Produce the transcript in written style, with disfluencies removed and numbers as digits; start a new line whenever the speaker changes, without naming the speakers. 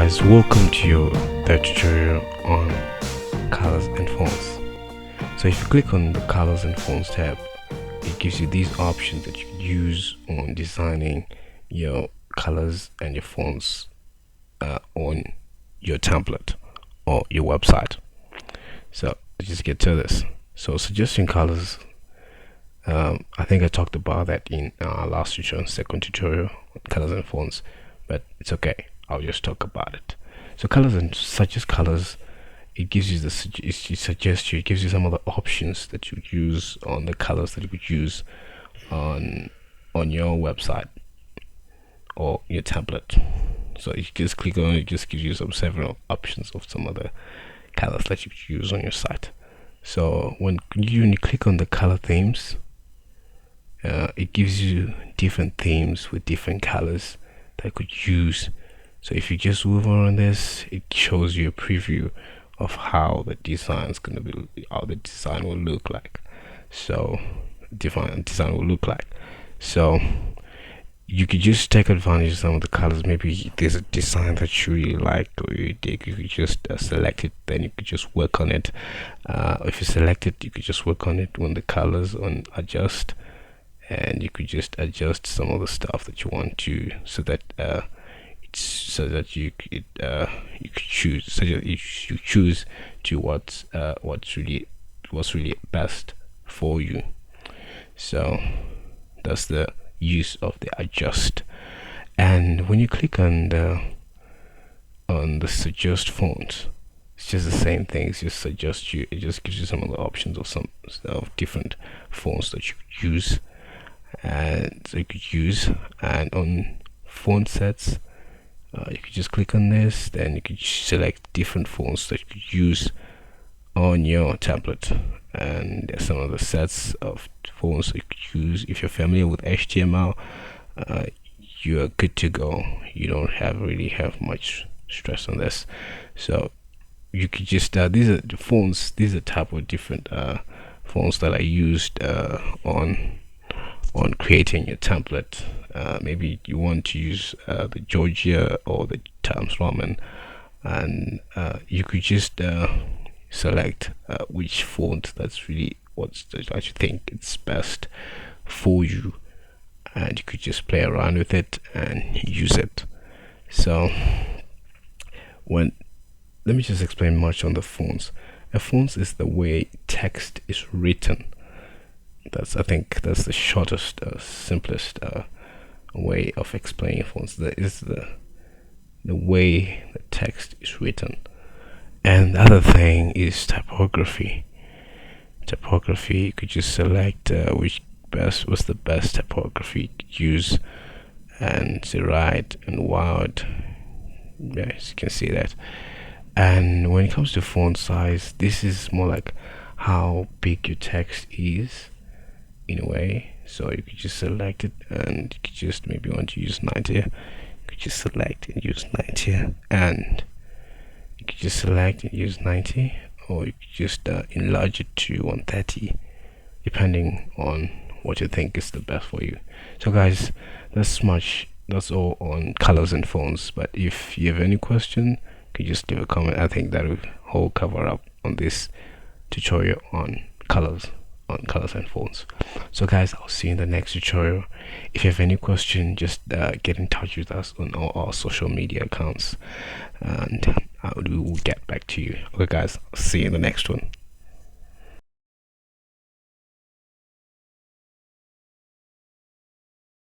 guys, welcome to your third tutorial on colors and fonts. So if you click on the colors and fonts tab, it gives you these options that you can use on designing your colors and your fonts on your template or your website. So let's just get to this. So suggesting colors, I think I talked about that in our last tutorial, second tutorial on colors and fonts, but it's okay, I'll just talk about it. So colors and suggest colors, it gives you it gives you some of the options that you use on the colors that you could use on your website or your template. So if you just click on it, it just gives you several options of some of the colors that you could use on your site. So when you click on the color themes, it gives you different themes with different colors that you could use. So if you just move on this, it shows you a preview of how the design is going to be, how the design will look like. So design will look like. So you could just take advantage of some of the colors. Maybe there's a design that you really like, or you could just select it, then you could just work on it. If you select it, you could just work on it when the colors on adjust, and you could just adjust some of the stuff that you want to, so that you could choose, so that you choose to what's really best for you. So that's the use of the adjust. And when you click on the suggest fonts, it's just the same thing. It's just it just gives you some of the options of some of different fonts that you could use, and and on font sets, you could just click on this, then you could select different fonts that you could use on your template, and there's some of the sets of fonts that you could use. If you're familiar with HTML, you are good to go. You don't really have much stress on this. So you could just these are the fonts, these are type of different fonts that I used on creating your template. Maybe you want to use the Georgia or the Times Roman, and you could just select which font that's really what you think it's best for you, and you could just play around with it and use it. So let me just explain much on the fonts. A font is the way text is written. I think that's the shortest, simplest way of explaining fonts. That is the way the text is written. And the other thing is typography. Typography, you could just select what's the best typography you could use, and say right and wide. Yes, you can see that. And when it comes to font size, this is more like how big your text is, in a way. So you could just select it, and you could just maybe want to use 90. You could just select and use 90, and you could just select and use 90, or you could just enlarge it to 130, depending on what you think is the best for you. So guys, that's all on colors and fonts. But if you have any question, you can just leave a comment. I think that will all cover up on this tutorial on colors and fonts. So guys, I'll see you in the next tutorial. If you have any question, just get in touch with us on all our social media accounts, and we will get back to you. Okay guys, I'll see you in the next one.